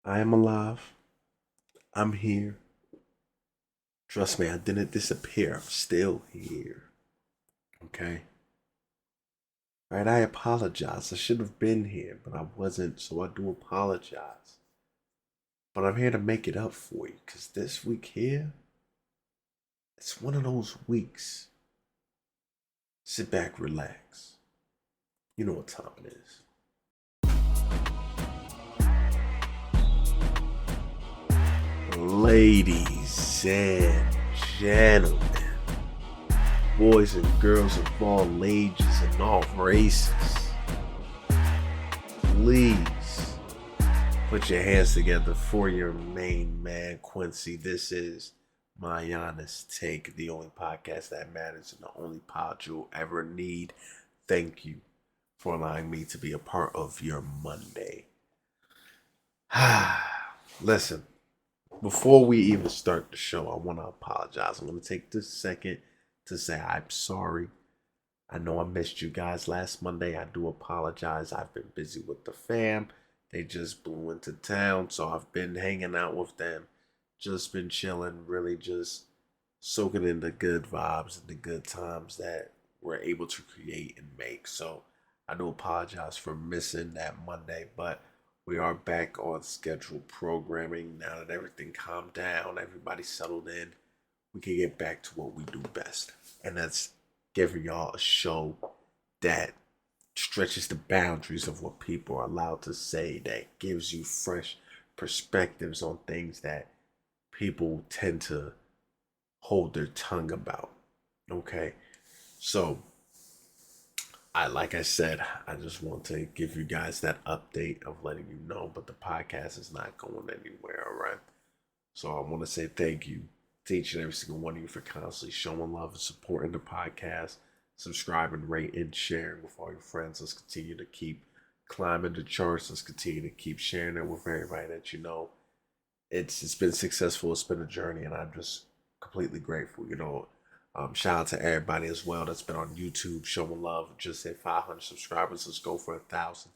I am alive. I'm here. Trust me, I didn't disappear. I'm still here. Okay? Right? I apologize. I should have been here, but I wasn't, so I do apologize. But I'm here to make it up for you, because this week here, it's one of those weeks. Sit back, relax. You know what time it is. Ladies and gentlemen, boys and girls of all ages and all races, please put your hands together for your main man, Quincy. This is my honest take, the only podcast that matters and the only pod you'll ever need. Thank you for allowing me to be a part of your Monday. Listen, before we even start the show, I want to apologize. I'm going to take this second to say I'm sorry. I know I missed you guys last Monday. I do apologize. I've been busy with the fam. They just blew into town, so I've been hanging out with them. Just been chilling, really just soaking in the good vibes and the good times that we're able to create and make. So I do apologize for missing that Monday, but we are back on scheduled programming now that everything calmed down, everybody settled in. We can get back to what we do best, and that's giving y'all a show that stretches the boundaries of what people are allowed to say, that gives you fresh perspectives on things that people tend to hold their tongue about. Okay? So, like I said, I just want to give you guys that update of letting you know, but the podcast is not going anywhere, all right? So I want to say thank you to each and every single one of you for constantly showing love and supporting the podcast, subscribing, rating, sharing with all your friends. Let's continue to keep climbing the charts. Let's continue to keep sharing it with everybody that you know. It's been successful. It's been a journey, and I'm just completely grateful. Shout out to everybody as well that's been on YouTube showing love. Just hit 500 subscribers. Let's go for 1,000.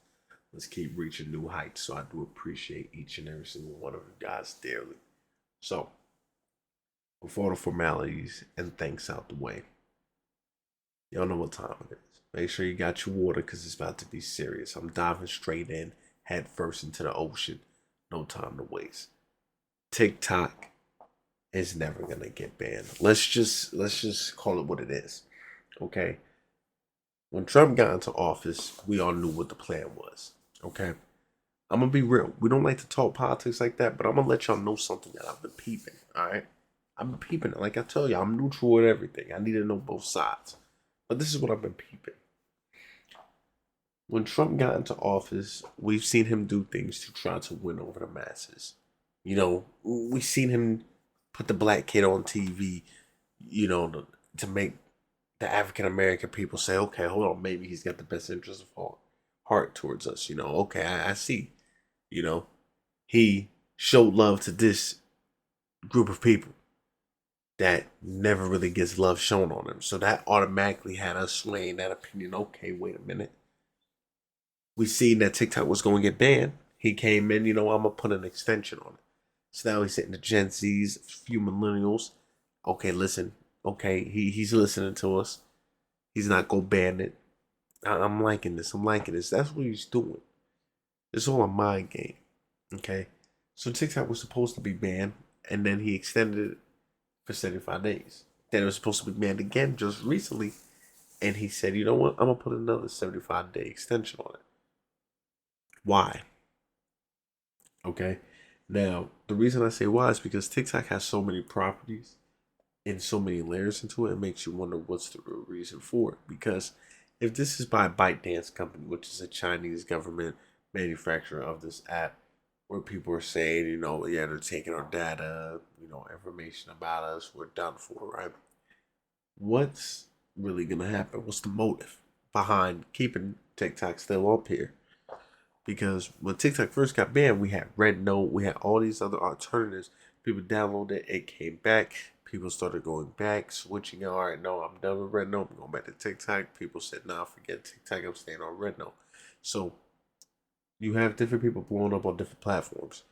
Let's keep reaching new heights. So I do appreciate each and every single one of you guys dearly. So, before the formalities and thanks out the way, y'all know what time it is. Make sure you got your water because it's about to be serious. I'm diving straight in, head first into the ocean. No time to waste. TikTok is never gonna get banned. Let's just call it what it is. Okay. When Trump got into office, we all knew what the plan was. Okay. I'm gonna be real. We don't like to talk politics like that, but I'm gonna let y'all know something that I've been peeping. All right. I've been peeping it. Like I tell you, I'm neutral with everything. I need to know both sides. But this is what I've been peeping. When Trump got into office, we've seen him do things to try to win over the masses. We've seen him put the black kid on TV, to make the African American people say, okay, hold on, maybe he's got the best interest of heart towards us. Okay, I see. You know, he showed love to this group of people that never really gets love shown on him. So that automatically had us swaying that opinion. Okay, wait a minute. We seen that TikTok was going to get banned. He came in, I'm going to put an extension on it. So now he's hitting the Gen Zs, a few millennials. Okay, listen. Okay, he's listening to us. He's not going to ban it. I'm liking this. I'm liking this. That's what he's doing. It's all a mind game. Okay? So TikTok was supposed to be banned, and then he extended it for 75 days. Then it was supposed to be banned again just recently, and he said, you know what? I'm going to put another 75-day extension on it. Why? Okay? Now, the reason I say why is because TikTok has so many properties and so many layers into it, it makes you wonder what's the real reason for it. Because if this is by ByteDance Company, which is a Chinese government manufacturer of this app, where people are saying, yeah, they're taking our data, information about us, we're done for, right? What's really gonna happen? What's the motive behind keeping TikTok still up here? Because when TikTok first got banned, we had Red Note, we had all these other alternatives. People downloaded it, it came back. People started going back, switching. All right, no, I'm done with Red Note. I'm going back to TikTok. People said, nah, forget TikTok. I'm staying on Red Note. So you have different people blowing up on different platforms.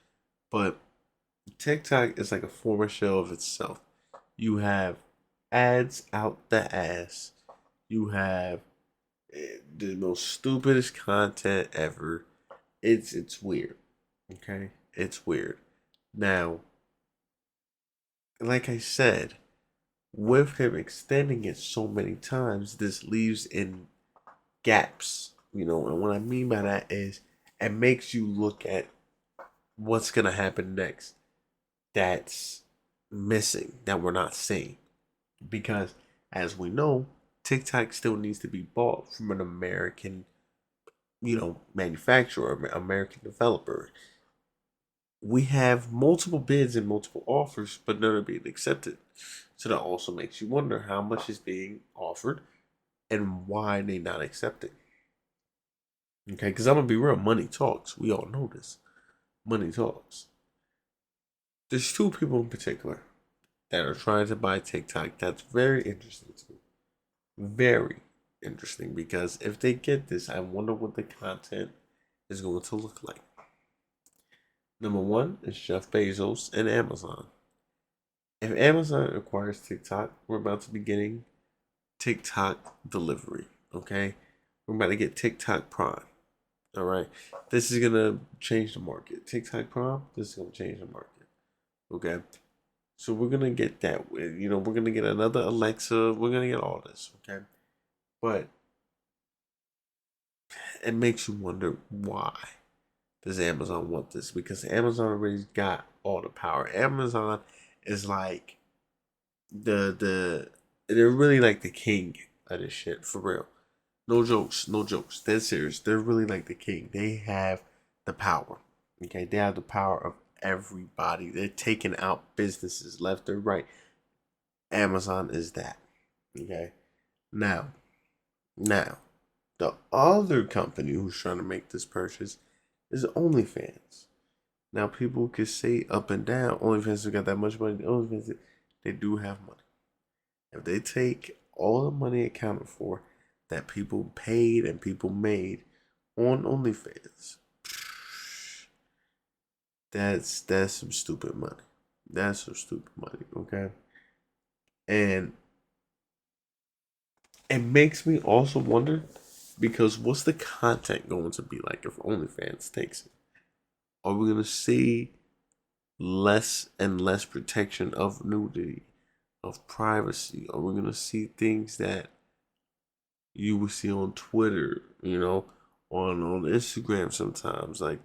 But TikTok is like a former shell of itself. You have ads out the ass. You have the most stupidest content ever. It's weird. Okay? It's weird. Now, like I said, with him extending it so many times, this leaves in gaps. And what I mean by that is it makes you look at what's gonna happen next that's missing that we're not seeing. Because as we know, TikTok still needs to be bought from an American, manufacturer, American developer. We have multiple bids and multiple offers, but none are being accepted. So that also makes you wonder how much is being offered and why they not accepting. Okay, because I'm gonna be real, money talks. We all know this. Money talks. There's two people in particular that are trying to buy TikTok. That's very interesting to me. Very interesting because if they get this, I wonder what the content is going to look like. Number one is Jeff Bezos and Amazon. If Amazon acquires TikTok, we're about to be getting TikTok delivery. Okay, we're about to get TikTok Prime. All right, this is gonna change the market. TikTok Prime, this is gonna change the market. Okay, so we're gonna get that. We're gonna get another Alexa. We're gonna get all this. Okay, but it makes you wonder why does Amazon want this? Because Amazon already got all the power. Amazon is like the they're really like the king of this shit for real. No jokes, no jokes. They're serious. They're really like the king. They have the power. Okay, they have the power of everybody. They're taking out businesses left or right. Amazon is that. Okay, now, now, the other company who's trying to make this purchase is OnlyFans. Now, people can say up and down, OnlyFans have got that much money. OnlyFans, they do have money. If they take all the money accounted for that people paid and people made on OnlyFans, that's some stupid money. That's some stupid money, okay? And it makes me also wonder because what's the content going to be like if OnlyFans takes it? Are we gonna see less and less protection of nudity, of privacy? Are we gonna see things that you would see on Twitter, on Instagram sometimes? Like,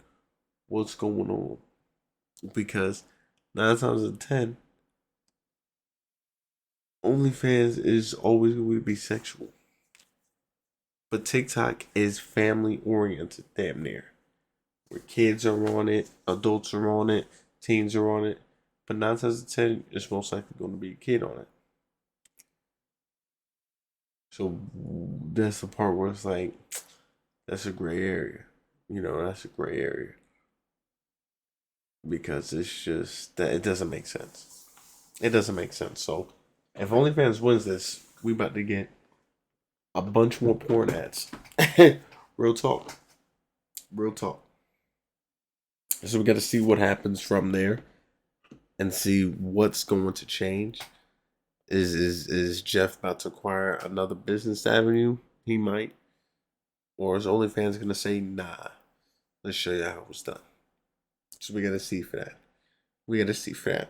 what's going on? Because 9 times out of 10, OnlyFans is always going to be sexual. But TikTok is family oriented, damn near. Where kids are on it, adults are on it, teens are on it. But 9 times out of 10, it's most likely going to be a kid on it. So that's the part where it's like, that's a gray area. That's a gray area. Because it's just that it doesn't make sense. It doesn't make sense. So if OnlyFans wins this, we about to get a bunch more porn ads. Real talk. Real talk. So we got to see what happens from there and see what's going to change. Is Jeff about to acquire another business avenue? He might. Or is OnlyFans gonna say nah? Let's show you how it's done. So we gotta see for that. We gotta see for that.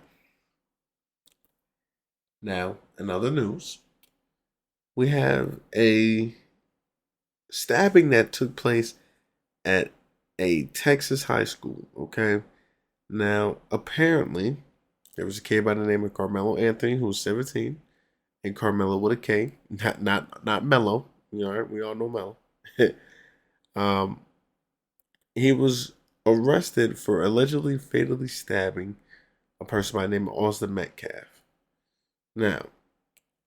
Now, in other news, we have a stabbing that took place at a Texas high school. Okay. Now, apparently, there was a kid by the name of Carmelo Anthony who was 17, and Carmelo with a K, not Mello. We all know Mello. um, he was arrested for allegedly fatally stabbing a person by the name of Austin Metcalf. Now,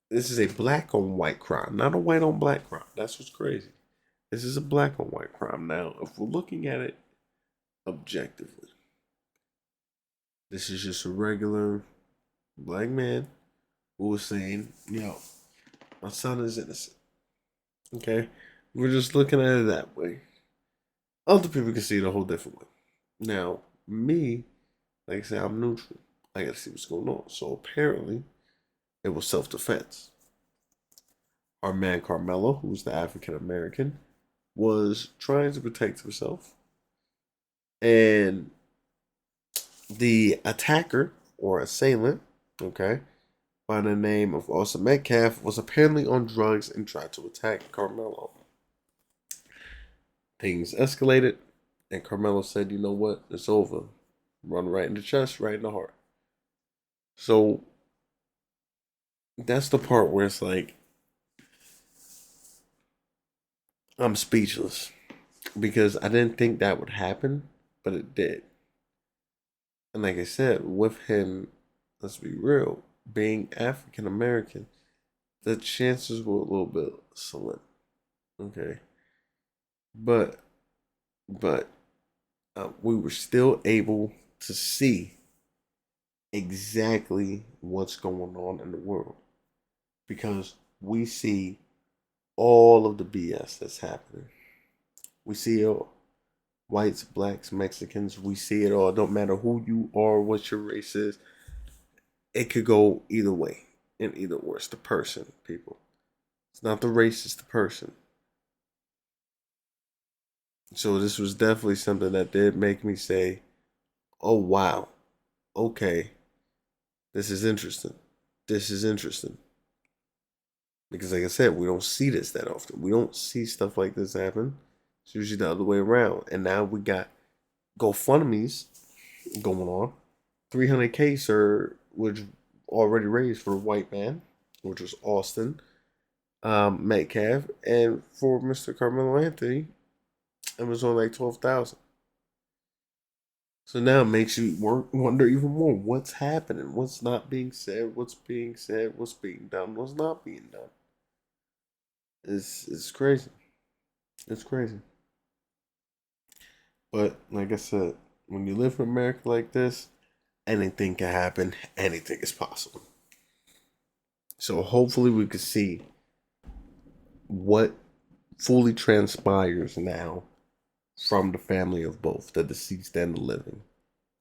this is a black on white crime, not a white on black crime. That's what's crazy. This is a black on white crime. Now, if we're looking at it objectively, this is just a regular black man who was saying, yo, my son is innocent. Okay? We're just looking at it that way. Other people can see it a whole different way. Now, me, Like I said, I'm neutral. I gotta see what's going on. So apparently, it was self defense. Our man Carmelo, who's the African American, was trying to protect himself. And the attacker or assailant, okay, by the name of Austin Metcalf, was apparently on drugs and tried to attack Carmelo. Things escalated, and Carmelo said, "You know what? It's over. Run right in the chest, right in the heart." So that's the part where it's like, I'm speechless because I didn't think that would happen, but it did. And like I said, with him, let's be real, being African American, the chances were a little bit slim. Okay, but but we were still able to see exactly what's going on in the world because we see all of the BS that's happening. We see it all. Whites, blacks, Mexicans, we see it all. It don't matter who you are, what your race is. It could go either way. And either way, it's the person, people. It's not the race, it's the person. So this was definitely something that did make me say, oh wow, okay, this is interesting. This is interesting. Because like I said, we don't see this that often. We don't see stuff like this happen. It's usually the other way around. And now we got GoFundMe's going on. 300K, sir, which already raised for a white man, which was Austin Metcalf, and for Mr. Carmelo Anthony, it was on like 12,000. So now it makes you wonder even more what's happening, what's not being said, what's being done, what's not being done. It's crazy. It's crazy. But like I said, when you live in America like this, anything can happen. Anything is possible. So hopefully we can see what fully transpires now from the family of both the deceased and the living.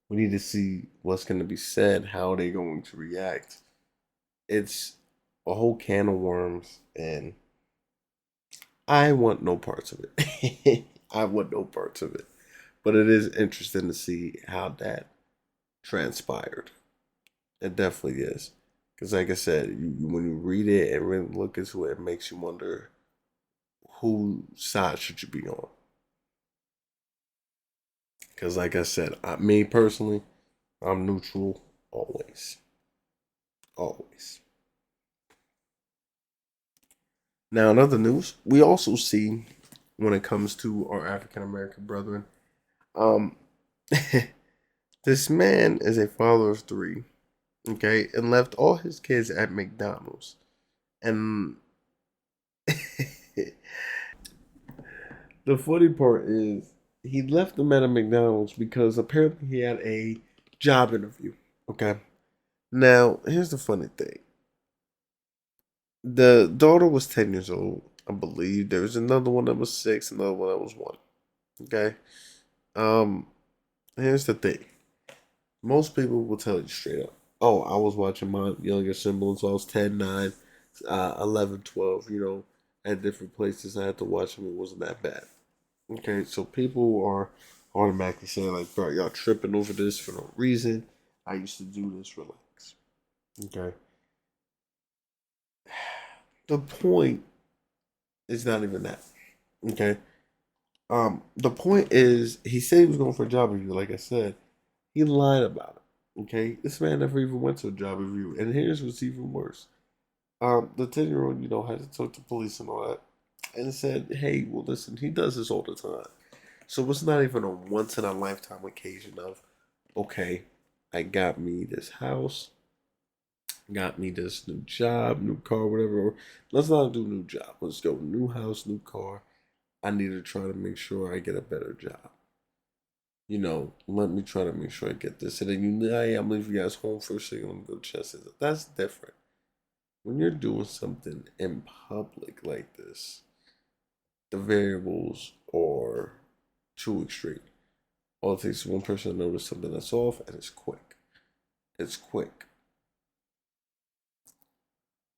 We need to see what's going to be said, how they're going to react. It's a whole can of worms, and I want no parts of it. I want no parts of it. But it is interesting to see how that transpired. It definitely is. Because, like I said, when you read it and really look into it, it makes you wonder whose side should you be on. Because, like I said, me personally, I'm neutral always. Always. Now, in other news, we also see when it comes to our African American brethren, um, this man is a father of three, okay, and left all his kids at McDonald's. And the funny part is, he left them at a McDonald's because apparently he had a job interview, okay? Now, here's the funny thing. The daughter was 10 years old, I believe. There was another one that was 6, another one that was 1. Okay? Um, Here's the thing. Most people will tell you straight up. Oh, I was watching my younger siblings. So I was 10, 9, 11, 12. At different places. I had to watch them. It wasn't that bad. Okay? So people are automatically saying, like, bro, y'all tripping over this for no reason. I used to do this. Relax. Okay? The point is not even that. Okay? The point is, he said he was going for a job review. Like I said, he lied about it. Okay, this man never even went to a job review, and here's what's even worse. The 10-year-old, had to talk to police and all that, and said, "Hey, well, listen, he does this all the time, so it's not even a once in a lifetime occasion of, okay, I got me this house, got me this new job, new car, whatever. Let's not do new job. Let's go new house, new car. I need to try to make sure I get a better job. Let me try to make sure I get this. And then hey, I'm leaving you guys home first thing. I'm gonna go chest it. That's different. When you're doing something in public like this, the variables are too extreme. All it takes is one person to notice something that's off, and it's quick. It's quick.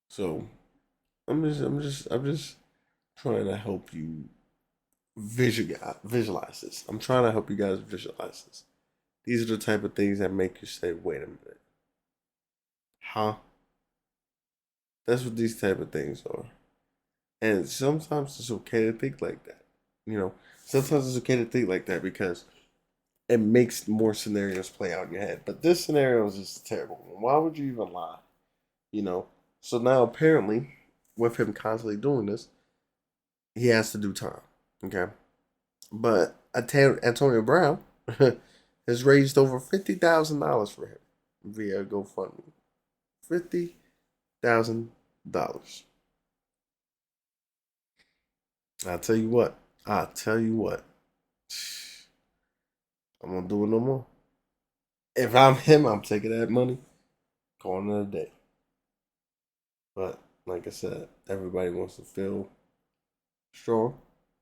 So I'm just trying to help you visualize this. I'm trying to help you guys visualize this. These are the type of things that make you say, "Wait a minute, huh?" That's what these type of things are. And sometimes it's okay to think like that. You know, sometimes it's okay to think like that because it makes more scenarios play out in your head. But this scenario is just terrible. Why would you even lie? You know. So now apparently, with him constantly doing this, he has to do time. Okay. But Antonio Brown has raised over $50,000 for him via GoFundMe. $50,000. I'll tell you what. I'll tell you what. I'm gonna do it no more. If I'm him, I'm taking that money, calling it a day. But like I said, everybody wants to feel strong,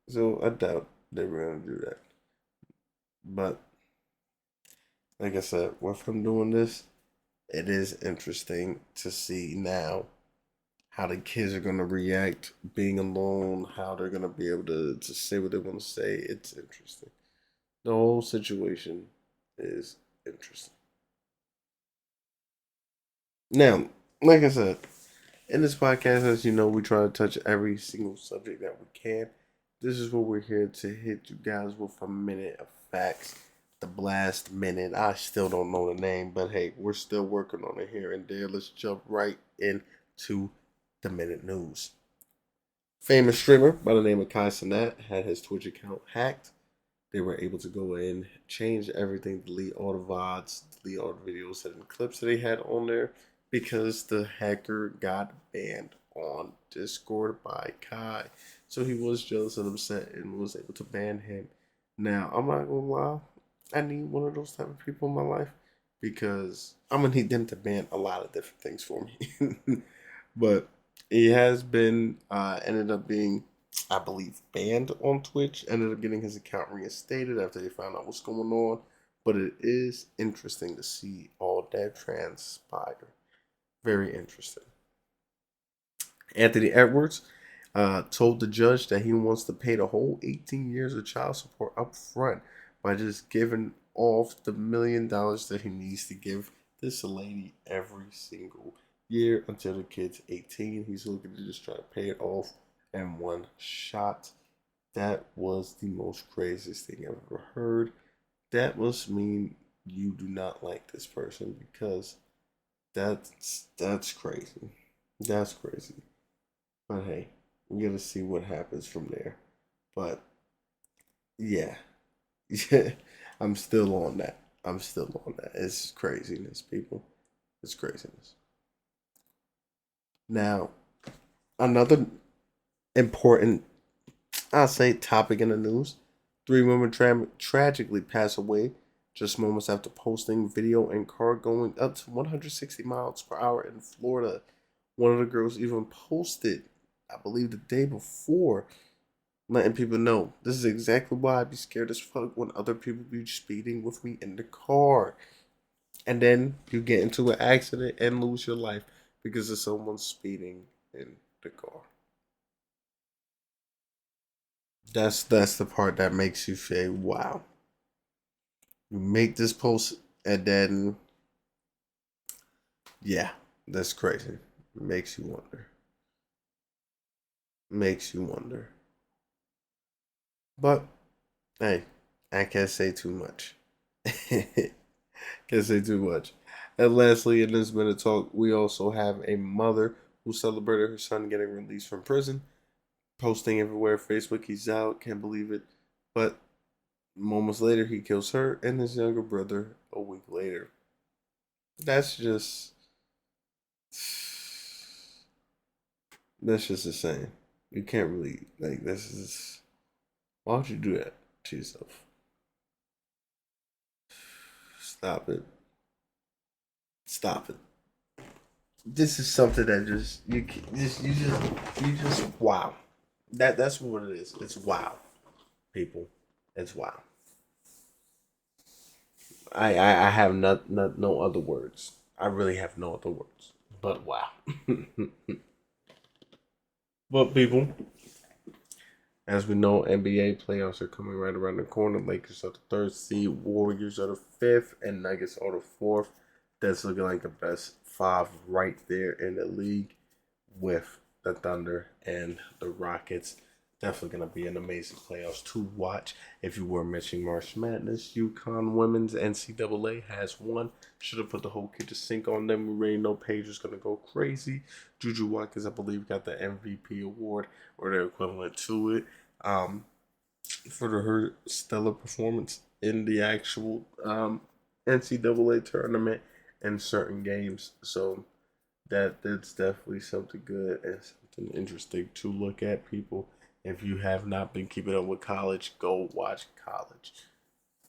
so I doubt they were gonna do that. But like I said, with him doing this, it is interesting to see now how the kids are gonna react being alone, how they're gonna be able to say what they want to say. It's interesting. The whole situation is interesting. Now, like I said, in this podcast, as you know, we try to touch every single subject that we can. This is what we're here to hit you guys with a minute of facts. The blast minute. I still don't know the name, but hey, we're still working on it here and there. Let's jump right into the minute news. Famous streamer by the name of Kai Cenat had his Twitch account hacked. They were able to go in, change everything, delete all the VODs, delete all the videos and clips that they had on there because the hacker got banned on Discord by Kai. So he was jealous and upset and was able to ban him. Now, I'm not gonna lie, I need one of those type of people in my life because I'm gonna need them to ban a lot of different things for me. But he has been ended up being, I believe, banned on Twitch. Ended up getting his account reinstated after they found out what's going on. But it is interesting to see all that transpire. Very interesting. Anthony Edwards told the judge that he wants to pay the whole 18 years of child support up front by just giving off the $1 million that he needs to give this lady every single year until the kid's 18. He's looking to just try to pay it off in one shot. That was the most craziest thing I've ever heard. That must mean you do not like this person because that's crazy. That's crazy. But hey, we gotta see what happens from there. But yeah, yeah, I'm still on that. I'm still on that. It's craziness, people. It's craziness. Now, another important, I'll say, topic in the news: three women tragically pass away just moments after posting video in car going up to 160 miles per hour in Florida. One of the girls even posted, I believe, the day before, letting people know this is exactly why I'd be scared as fuck when other people be speeding with me in the car. And then you get into an accident and lose your life because of someone speeding in the car. That's the part that makes you say, wow. You make this post and then yeah, that's crazy. Makes you wonder. Makes you wonder. But hey, I can't say too much. Can't say too much. And lastly, in this minute talk, we also have a mother who celebrated her son getting released from prison, posting everywhere, Facebook, he's out, can't believe it. But moments later, he kills her and his younger brother a week later. That's just, that's just insane. You can't really, like, this is, why would you do that to yourself? Stop it. Stop it. This is something that just you just wow. That's what it is. It's wow, people. It's wow. I have no other words. I really have no other words. But wow. But people, as we know, NBA playoffs are coming right around the corner. Lakers are the third seed, Warriors are the fifth, and Nuggets are the fourth. That's looking like the best five right there in the league, with the Thunder and the Rockets. Definitely going to be an amazing playoffs to watch. If you were mentioning March Madness, UConn Women's NCAA has won. Should have put the whole kid to sink on them. We already know Paige is going to go crazy. Juju Watkins, I believe, got the MVP award or their equivalent to it, for her stellar performance in the actual NCAA tournament and certain games. So that's definitely something good and something interesting to look at, people. If you have not been keeping up with college, go watch college.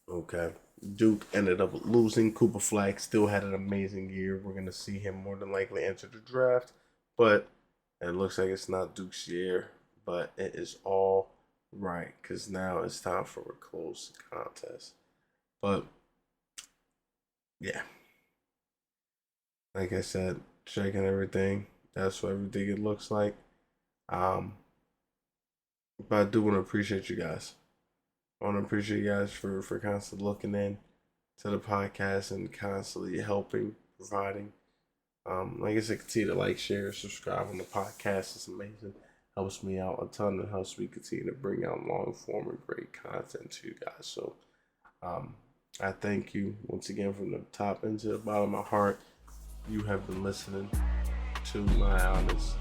Okay. Duke ended up losing. Cooper Flag still had an amazing year. We're gonna see him more than likely enter the draft, but it looks like it's not Duke's year. But it is all right, because now it's time for a close contest. But yeah, like I said, checking everything. That's what everything it looks like. Um, but I do want to appreciate you guys. I want to appreciate you guys for constantly looking in to the podcast and constantly helping, providing. Like I said, continue to like, share, subscribe on the podcast. It's amazing. Helps me out a ton. It helps me continue to bring out long form and great content to you guys. So I thank you once again from the top into the bottom of my heart. You have been listening to my honest